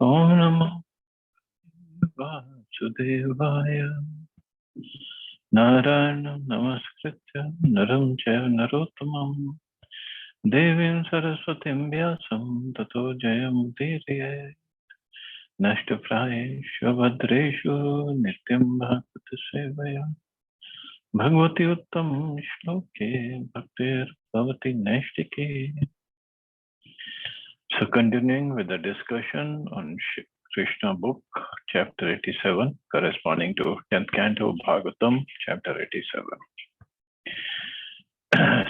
Om Namo Vasudevaya. Narayanam Namaskritya Naram Chaiva Narottamam Devim Saraswatim Vyasam Tato Jayamudiriye Nashtaprayeshu Bhadreshu Nityam Bhagavata Sevaya Bhagavati Uttam Shloke Bhaktir Bhavati Naistike. So continuing with the discussion on Krishna book, chapter 87, corresponding to 10th canto Bhagavatam, chapter 87.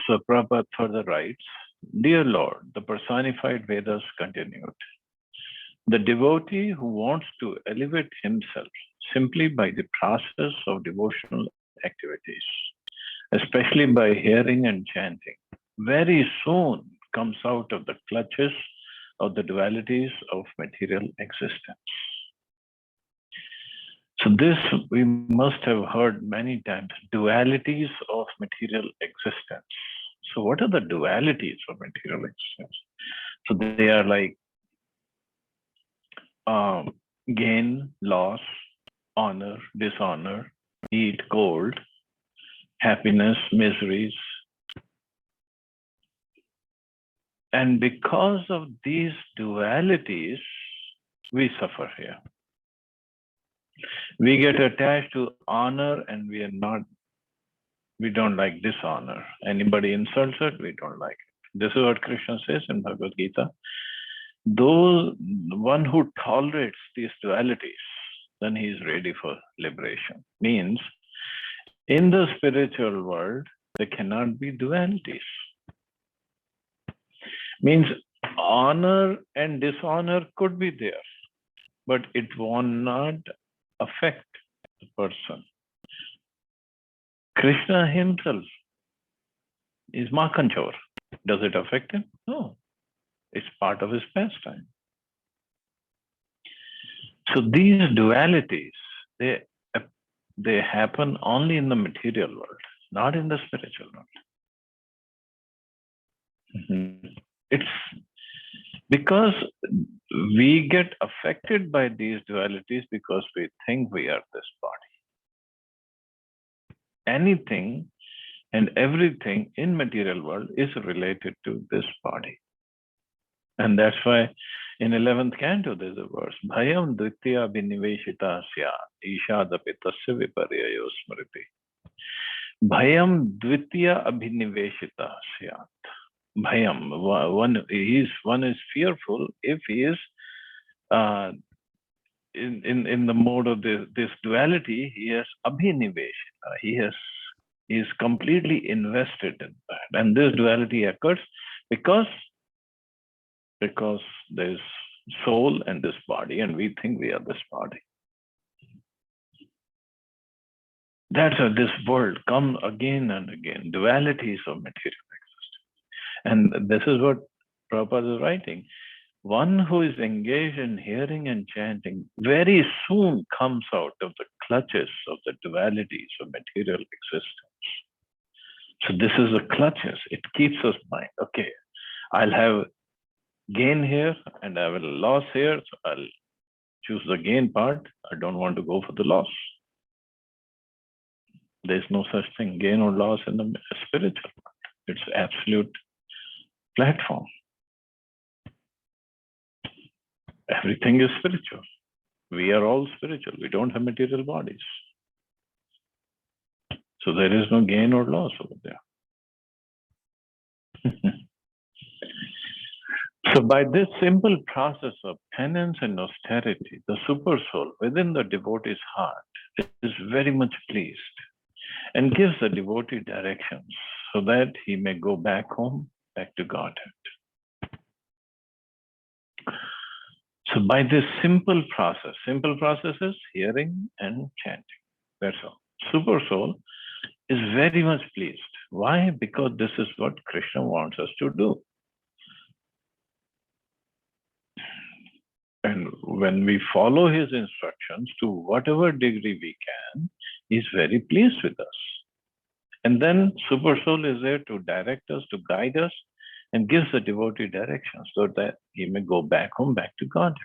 So Prabhupada further writes, Dear Lord, the personified Vedas continued. The devotee who wants to elevate himself simply by the process of devotional activities, especially by hearing and chanting, very soon comes out of the clutches of the dualities of material existence. So this we must have heard many times, dualities of material existence. So what are the dualities of material existence? So they are like gain, loss, honor, dishonor, heat, cold, happiness, miseries. And because of these dualities, we suffer here. We get attached to honor and we don't like dishonor. Anybody insults it, we don't like it. This is what Krishna says in Bhagavad Gita. One who tolerates these dualities, then he is ready for liberation. Means in the spiritual world, there cannot be dualities. Means honor and dishonor could be there, but it will not affect the person. Krishna himself is Makanchor. Does it affect him? No. It's part of his pastime. So these dualities, they happen only in the material world, not in the spiritual world. It's because we get affected by these dualities because we think we are this body. Anything and everything in material world is related to this body. And that's why in 11th canto there's a verse, Bhayam dvitya abhiniveshita sya ishadapi tasya viparyayo smriti. Bhayam dvitya abhiniveshita syat. Bhayam, one is fearful if he is in the mode of this duality, he has abhiniveshita. He is completely invested in that. And this duality occurs because there is soul and this body, and we think we are this body. That's how this world comes again and again, dualities of material existence. And this is what Prabhupada is writing. One who is engaged in hearing and chanting very soon comes out of the clutches of the dualities of material existence. So this is the clutches. It keeps us mind. Okay, I'll have gain here and I will loss here. So I'll choose the gain part. I don't want to go for the loss. There's no such thing, gain or loss in the spiritual world. It's absolute platform. Everything is spiritual. We are all spiritual. We don't have material bodies. So there is no gain or loss over there. So by this simple process of penance and austerity, the super soul within the devotee's heart is very much pleased and gives the devotee directions so that he may go back home, back to Godhead. So by this simple process is hearing and chanting. That's all. Super soul is very much pleased. Why? Because this is what Krishna wants us to do. And when we follow his instructions to whatever degree we can, he's very pleased with us. And then Super Soul is there to direct us, to guide us, and gives the devotee directions so that he may go back home, back to Godhead.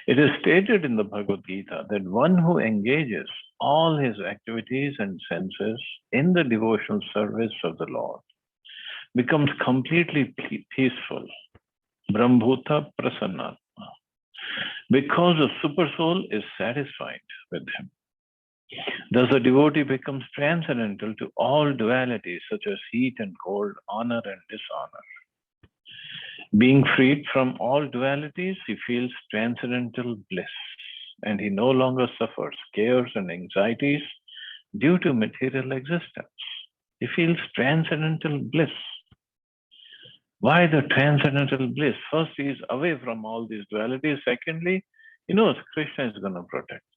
It is stated in the Bhagavad Gita that one who engages all his activities and senses in the devotional service of the Lord becomes completely peaceful, Brahmbhuta Prasannatma, because the super soul is satisfied with him. Thus, the devotee becomes transcendental to all dualities such as heat and cold, honor and dishonor. Being freed from all dualities, he feels transcendental bliss, and he no longer suffers cares and anxieties due to material existence. He feels transcendental bliss. Why the transcendental bliss? First, he is away from all these dualities. Secondly, he knows Krishna is going to protect me.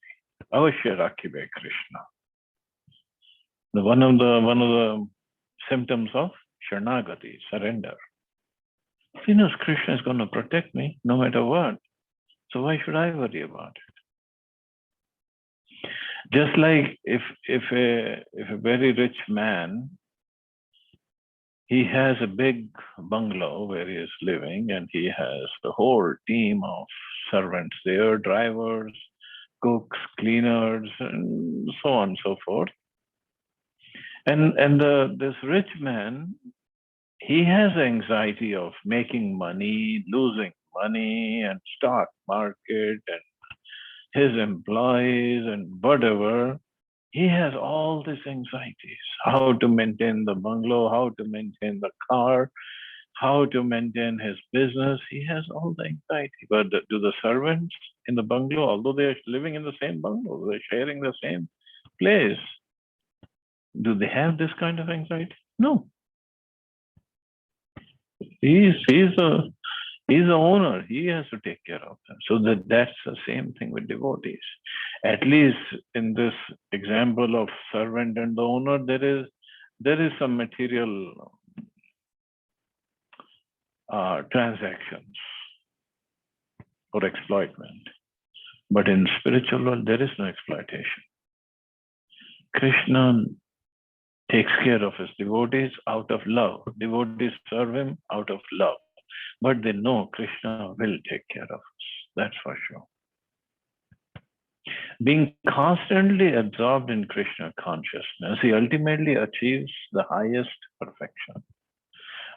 Avashya Rakhibe Krishna. One of the symptoms of Sharanagati, surrender. He knows Krishna is going to protect me no matter what. So why should I worry about it? Just like if a very rich man, he has a big bungalow where he is living, and he has a whole team of servants there, drivers, cooks, cleaners, and so on and so forth. And this rich man, he has anxiety of making money, losing money, and stock market, and his employees, and whatever. He has all these anxieties: how to maintain the bungalow, how to maintain the car, how to maintain his business. He has all the anxiety. But do the servants in the bungalow, although they are living in the same bungalow, they're sharing the same place, do they have this kind of anxiety? No. He's the owner. He has to take care of them. So that's the same thing with devotees. At least in this example of servant and the owner, there is some material transactions or exploitment. But in spiritual world, there is no exploitation. Krishna takes care of his devotees out of love. Devotees serve him out of love. But they know Krishna will take care of us. That's for sure. Being constantly absorbed in Krishna consciousness, he ultimately achieves the highest perfection.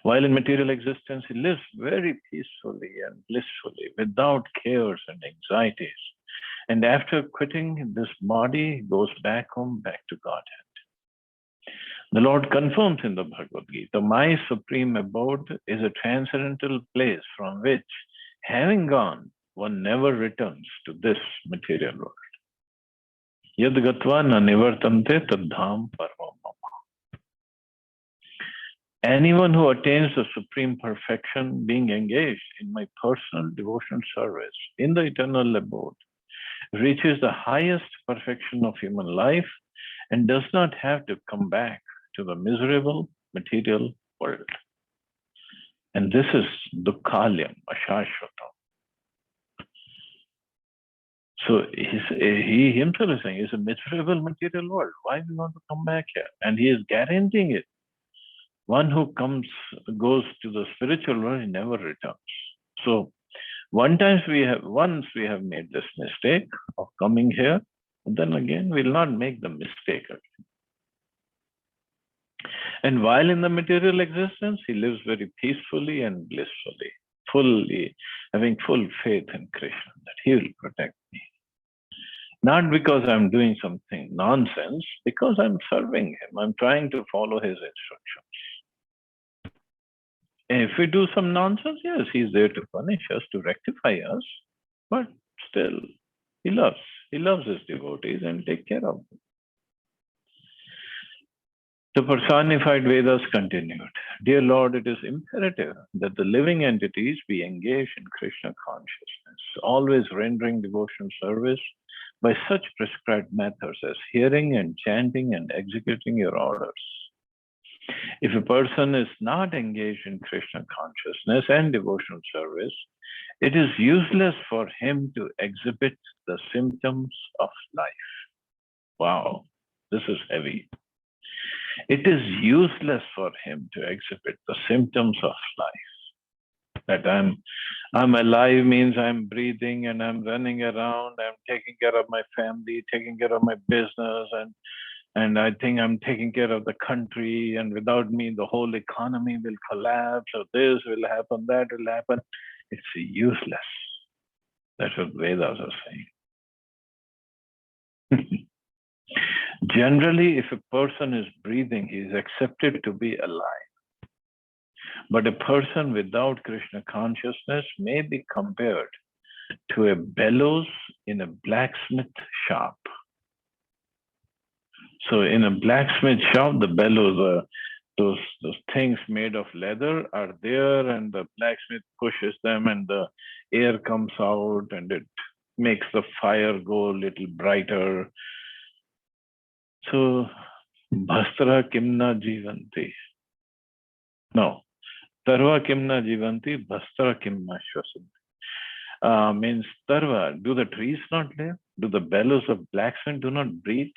While in material existence, he lives very peacefully and blissfully, without cares and anxieties. And after quitting this body, he goes back home, back to Godhead. The Lord confirms in the Bhagavad Gita, my supreme abode is a transcendental place from which, having gone, one never returns to this material world. Yad gatva na nivartante tadham parvam mama. Anyone who attains the supreme perfection, being engaged in my personal devotional service in the eternal abode, reaches the highest perfection of human life and does not have to come back to the miserable material world. And this is dukkhalyam, ashashvatam. So he himself is saying it's a miserable material world. Why do we want to come back here? And he is guaranteeing it. One who goes to the spiritual world, he never returns. So once we have made this mistake of coming here, then again we'll not make the mistake again. And while in the material existence, he lives very peacefully and blissfully, fully having full faith in Krishna that he will protect me. Not because I'm doing something nonsense, because I'm serving him. I'm trying to follow his instructions. And if we do some nonsense, yes, he's there to punish us, to rectify us, but still, he loves his devotees and take care of them. The personified Vedas continued. Dear Lord, it is imperative that the living entities be engaged in Krishna consciousness, always rendering devotional service by such prescribed methods as hearing and chanting and executing your orders. If a person is not engaged in Krishna consciousness and devotional service, it is useless for him to exhibit the symptoms of life. Wow, this is heavy. It is useless for him to exhibit the symptoms of life. That I'm alive means I'm breathing and I'm running around, I'm taking care of my family, taking care of my business, and I think I'm taking care of the country, and without me the whole economy will collapse, or this will happen, that will happen. It's useless. That's what Vedas are saying. Generally, if a person is breathing, he is accepted to be alive. But a person without Krishna consciousness may be compared to a bellows in a blacksmith shop. So in a blacksmith shop, the bellows, those things made of leather are there, and the blacksmith pushes them and the air comes out and it makes the fire go a little brighter. So Bhastra Kimna Jivanti. No. Tarva Kimna Jivanti, Bhastra Kimna Shvasanti. Means Tarva, do the trees not live? Do the bellows of blacksmith do not breathe?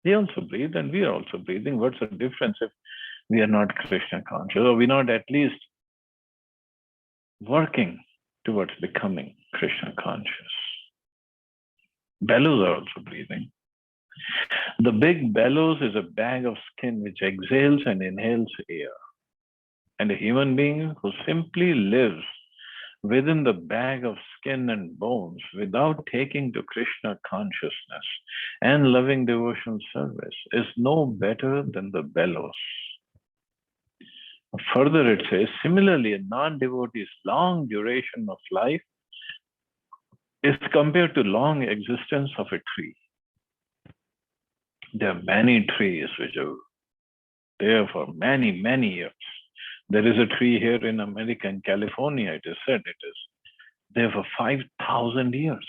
They also breathe and we are also breathing. What's the difference if we are not Krishna conscious, or we're not at least working towards becoming Krishna conscious? Bellows are also breathing. The big bellows is a bag of skin which exhales and inhales air. And a human being who simply lives within the bag of skin and bones without taking to Krishna consciousness and loving devotional service is no better than the bellows. Further, it says, similarly, a non-devotee's long duration of life is compared to long existence of a tree. There are many trees which are there for many, many years. There is a tree here in America, in California, it is said it is there for 5,000 years.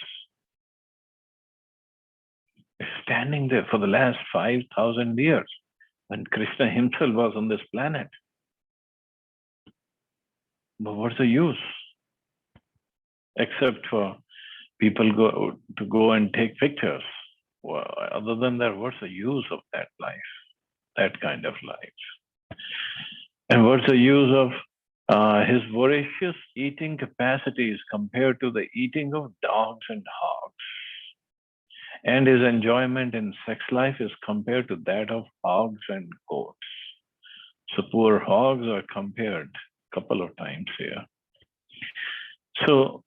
It's standing there for the last 5,000 years when Krishna himself was on this planet. But what's the use? Except for people go and take pictures. Well, other than that, what's the use of that life, that kind of life? And what's the use of his voracious eating capacities compared to the eating of dogs and hogs? And his enjoyment in sex life is compared to that of hogs and goats. So poor hogs are compared a couple of times here. So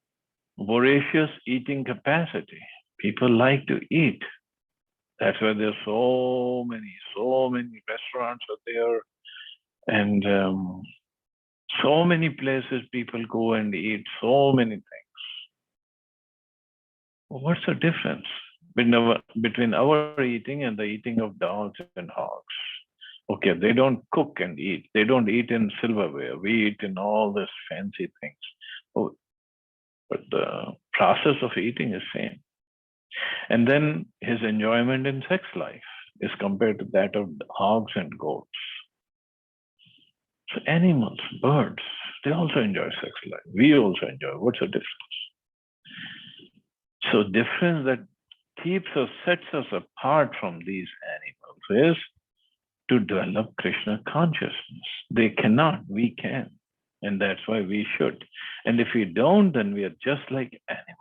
voracious eating capacity. People like to eat. That's why there's so many restaurants are there, and so many places people go and eat so many things. Well, what's the difference between our eating and the eating of dogs and hogs? Okay, they don't cook and eat. They don't eat in silverware. We eat in all these fancy things. Oh, but the process of eating is same. And then his enjoyment in sex life is compared to that of hogs and goats. So animals, birds, they also enjoy sex life. We also enjoy. What's the difference? So difference that keeps us, sets us apart from these animals is to develop Krishna consciousness. They cannot, we can. And that's why we should. And if we don't, then we are just like animals.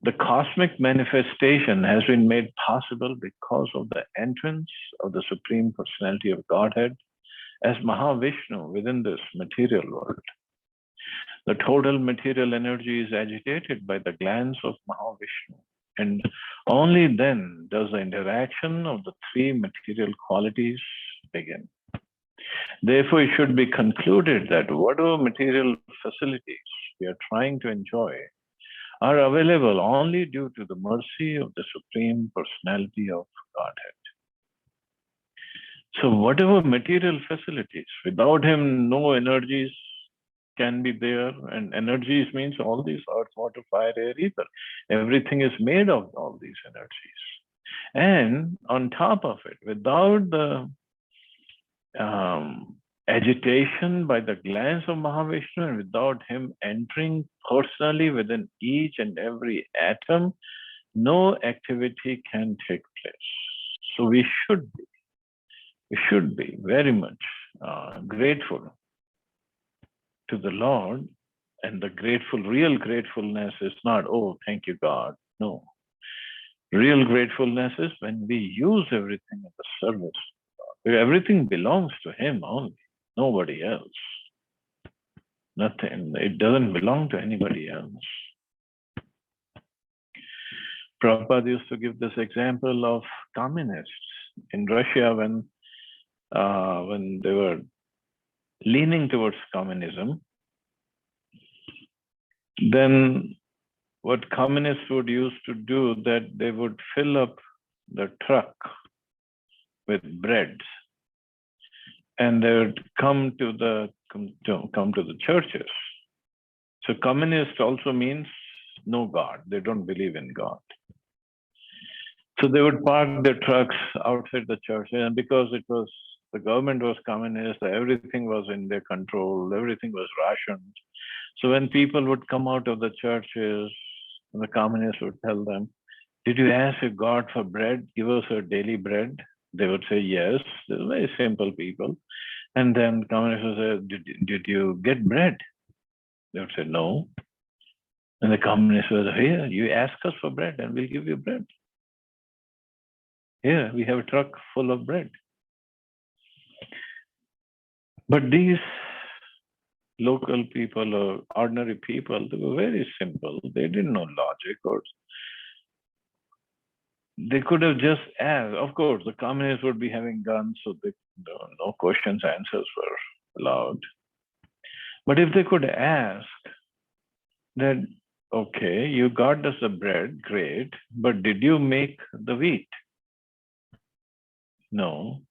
The cosmic manifestation has been made possible because of the entrance of the Supreme Personality of Godhead as Mahavishnu within this material world. The total material energy is agitated by the glands of Mahavishnu, and only then does the interaction of the three material qualities begin. Therefore, it should be concluded that whatever material facilities we are trying to enjoy are available only due to the mercy of the Supreme Personality of Godhead. So whatever material facilities, without him, no energies can be there. And energies means all these earth, water, fire, air, ether. Everything is made of all these energies. And on top of it, without the agitation by the glands of Mahavishnu, and without him entering personally within each and every atom, no activity can take place. So we should be very much grateful to the Lord, and the real gratefulness is not, oh, thank you, God. No. Real gratefulness is when we use everything in the service. Everything belongs to Him only, nobody else. Nothing. It doesn't belong to anybody else. Prabhupada used to give this example of communists in Russia when they were leaning towards communism. Then what communists would used to do, that they would fill up the truck with breads, and they would come to the churches. So communist also means no God. They don't believe in God. So they would park their trucks outside the church, and because the government was communist, everything was in their control, everything was rationed. So when people would come out of the churches, the communists would tell them, did you ask your God for bread? Give us our daily bread. They would say yes. They're very simple people. And then communists would say, did you get bread? They would say no. And the communists would say, here, you ask us for bread and we'll give you bread. Here, we have a truck full of bread. But these local people or ordinary people, they were very simple. They didn't know logic, or they could have just asked. Of course, the communists would be having guns, so no questions, answers were allowed. But if they could ask that, okay, you got us the bread, great, but did you make the wheat? No.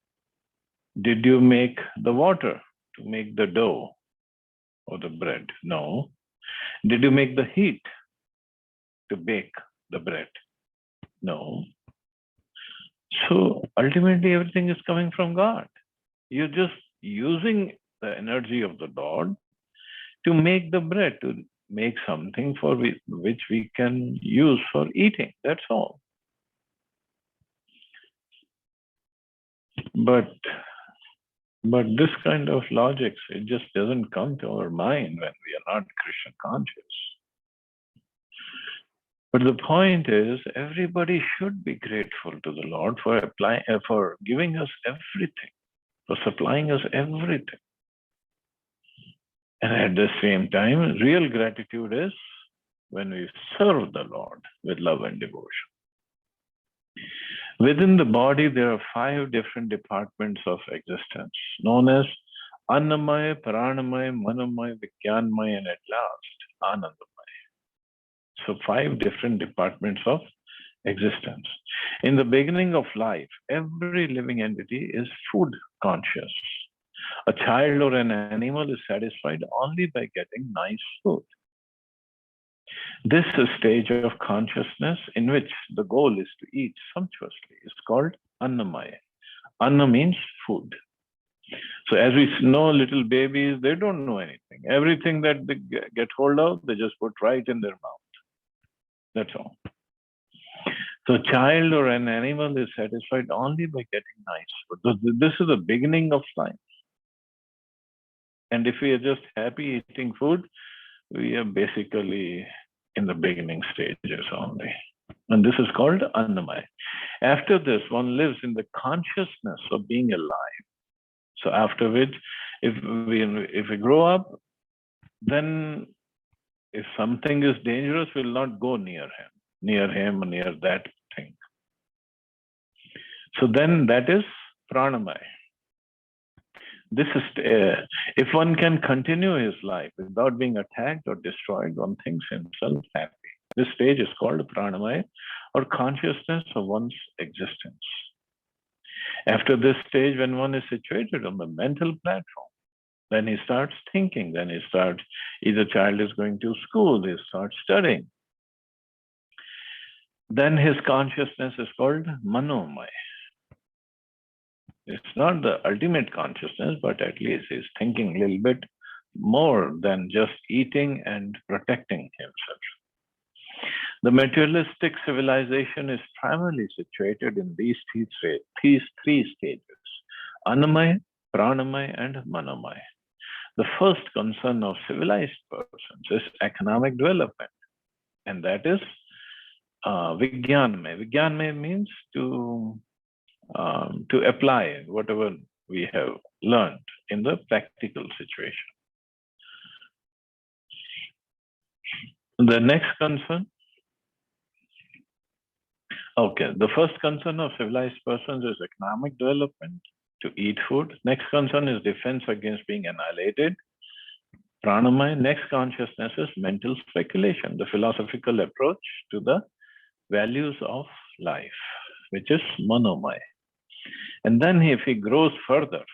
Did you make the water to make the dough or the bread? No. Did you make the heat to bake the bread? No. So ultimately, everything is coming from God. You're just using the energy of the Lord to make the bread, to make something for which we can use for eating. That's all. But this kind of logic, it just doesn't come to our mind when we are not Krishna conscious. But the point is, everybody should be grateful to the Lord for giving us everything, for supplying us everything. And at the same time, real gratitude is when we serve the Lord with love and devotion. Within the body, there are 5 different departments of existence, known as Annamaya, Pranamaya, Manamaya, Vijnanmaya, and at last, Anandamaya. So 5 different departments of existence. In the beginning of life, every living entity is food conscious. A child or an animal is satisfied only by getting nice food. This stage of consciousness in which the goal is to eat sumptuously is called Annamaya. Anna means food. So as we know, little babies, they don't know anything. Everything that they get hold of, they just put right in their mouth. That's all. So a child or an animal is satisfied only by getting nice food. This is the beginning of life. And if we are just happy eating food, we are basically in the beginning stages only. And this is called Annamaya. After this, one lives in the consciousness of being alive. So after which, if we grow up, then if something is dangerous, we'll not go near that thing. So then that is Pranamaya. This is, if one can continue his life without being attacked or destroyed, one thinks himself happy. This stage is called Pranamaya, or consciousness of one's existence. After this stage, when one is situated on the mental platform, then he starts thinking, then he starts, either child is going to school, he starts studying. Then his consciousness is called Manomaya. It's not the ultimate consciousness, but at least he's thinking a little bit more than just eating and protecting himself. The materialistic civilization is primarily situated in these three stages: Annamaya, Pranamaya, and Manamaya. The first concern of civilized persons is economic development, and that is Vijnanmaya. Vijnanmaya means to apply whatever we have learned in the practical situation. The next concern, okay, the first concern of civilized persons is economic development, to eat food. Next concern is defense against being annihilated. Pranamaya. Next consciousness is mental speculation, the philosophical approach to the values of life, which is Manomaya. And then if he grows further,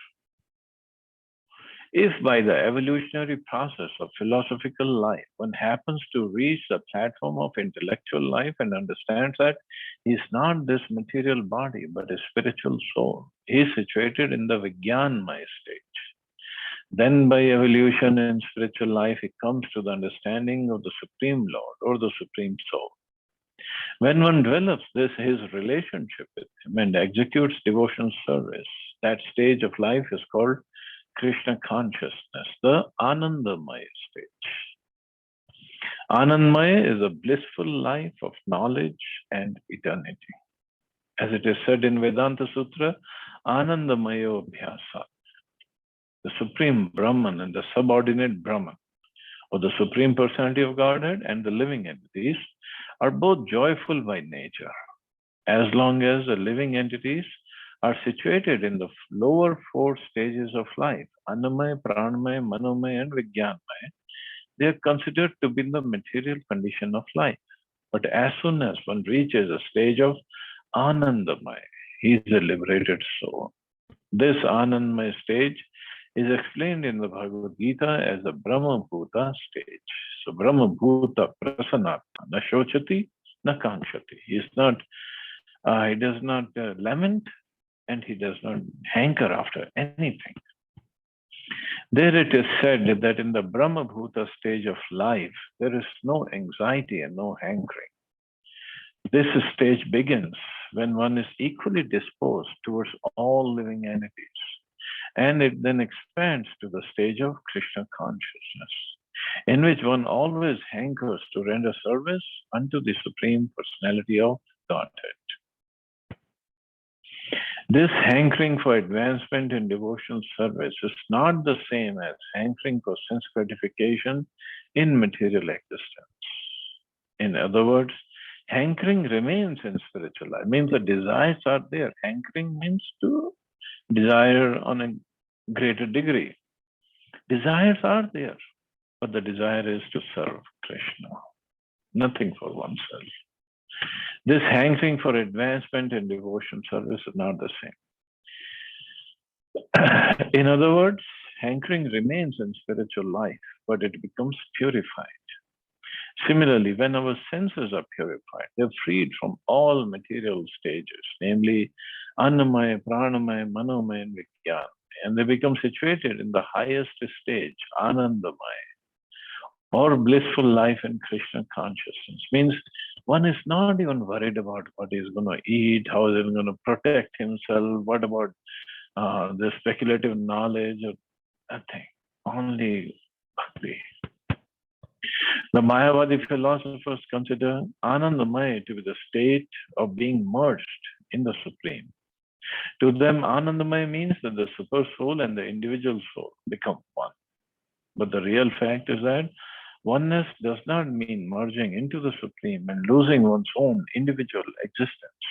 if by the evolutionary process of philosophical life, one happens to reach the platform of intellectual life and understands that he is not this material body, but a spiritual soul, he is situated in the Vijnanmaya stage. Then by evolution in spiritual life, he comes to the understanding of the Supreme Lord or the Supreme Soul. When one develops his relationship with him and executes devotional service, that stage of life is called Krishna consciousness, the Anandamaya stage. Anandamaya is a blissful life of knowledge and eternity. As it is said in Vedanta Sutra, Anandamaya Abhyasa, the Supreme Brahman and the subordinate Brahman, or the Supreme Personality of Godhead and the living entities, are both joyful by nature, as long as the living entities are situated in the lower four stages of life, Annamaya, Pranamaya, Manomaya, and Vijnanmaya. They are considered to be the material condition of life. But as soon as one reaches a stage of Anandamaya, he is a liberated soul. This Anandamaya stage is explained in the Bhagavad Gita as the Brahma Bhuta stage. So Brahma Bhuta Prasanatma, na shochati, na kanchati. He does not lament, and he does not hanker after anything. There it is said that in the Brahma Bhuta stage of life, there is no anxiety and no hankering. This stage begins when one is equally disposed towards all living entities, and it then expands to the stage of Krishna consciousness, in which one always hankers to render service unto the Supreme Personality of Godhead. This hankering for advancement in devotional service is not the same as hankering for sense gratification in material existence. In other words, hankering remains in spiritual life. It means the desires are there. Hankering means to desire on a greater degree. Desires are there, but the desire is to serve Krishna, nothing for oneself. This hankering for advancement in devotion service is not the same. In other words, hankering remains in spiritual life, but it becomes purified. Similarly, when our senses are purified, they're freed from all material stages, namely Annamaya, Pranamaya, Manomaya, and Vijnanmaya, and they become situated in the highest stage, Anandamaya, or blissful life in Krishna consciousness. Means one is not even worried about what he's going to eat, how is he going to protect himself, what about the speculative knowledge, or nothing, only bhakti. The Mayavadi philosophers consider Anandamaya to be the state of being merged in the Supreme. To them, Anandamaya means that the super soul and the individual soul become one. But the real fact is that oneness does not mean merging into the Supreme and losing one's own individual existence.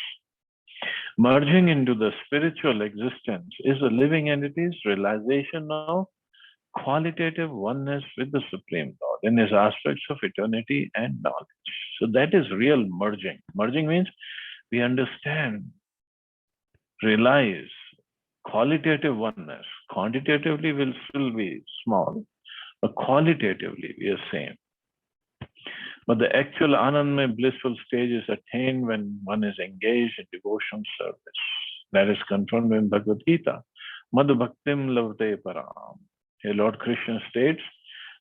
Merging into the spiritual existence is a living entity's realization of qualitative oneness with the Supreme Lord in his aspects of eternity and knowledge. So that is real merging. Merging means we understand, realize qualitative oneness. Quantitatively will still be small, but qualitatively we are same. But the actual Anandamaya blissful stage is attained when one is engaged in devotional service. That is confirmed in Bhagavad Gita. Madhu Bhaktim Lavate Param. Here Lord Krishna states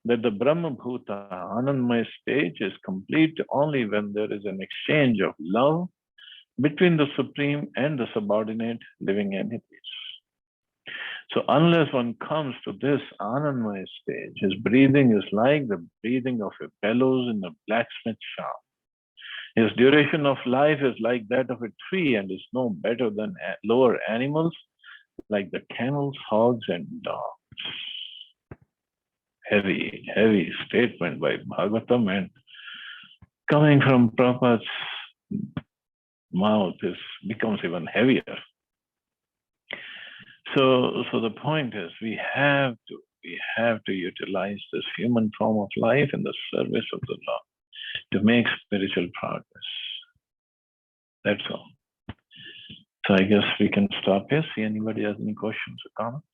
that the Brahma Bhuta Anandamaya stage is complete only when there is an exchange of love between the Supreme and the subordinate living entities. So unless one comes to this Anandmaya stage, his breathing is like the breathing of a bellows in a blacksmith shop. His duration of life is like that of a tree and is no better than lower animals like the camels, hogs, and dogs. Heavy, heavy statement by Bhagavatam, and coming from Prabhupada's mouth becomes even heavier. So the point is we have to utilize this human form of life in the service of the Lord to make spiritual progress. That's all. So I guess we can stop here. See anybody has any questions or comments?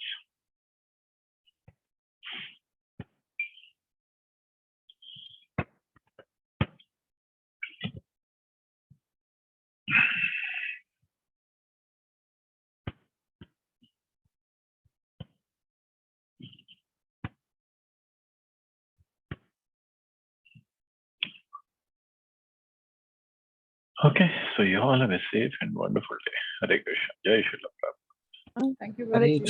Okay, so you all have a safe and wonderful day. Hare Krishna. Jai Shri Prabhupada. Thank you very much.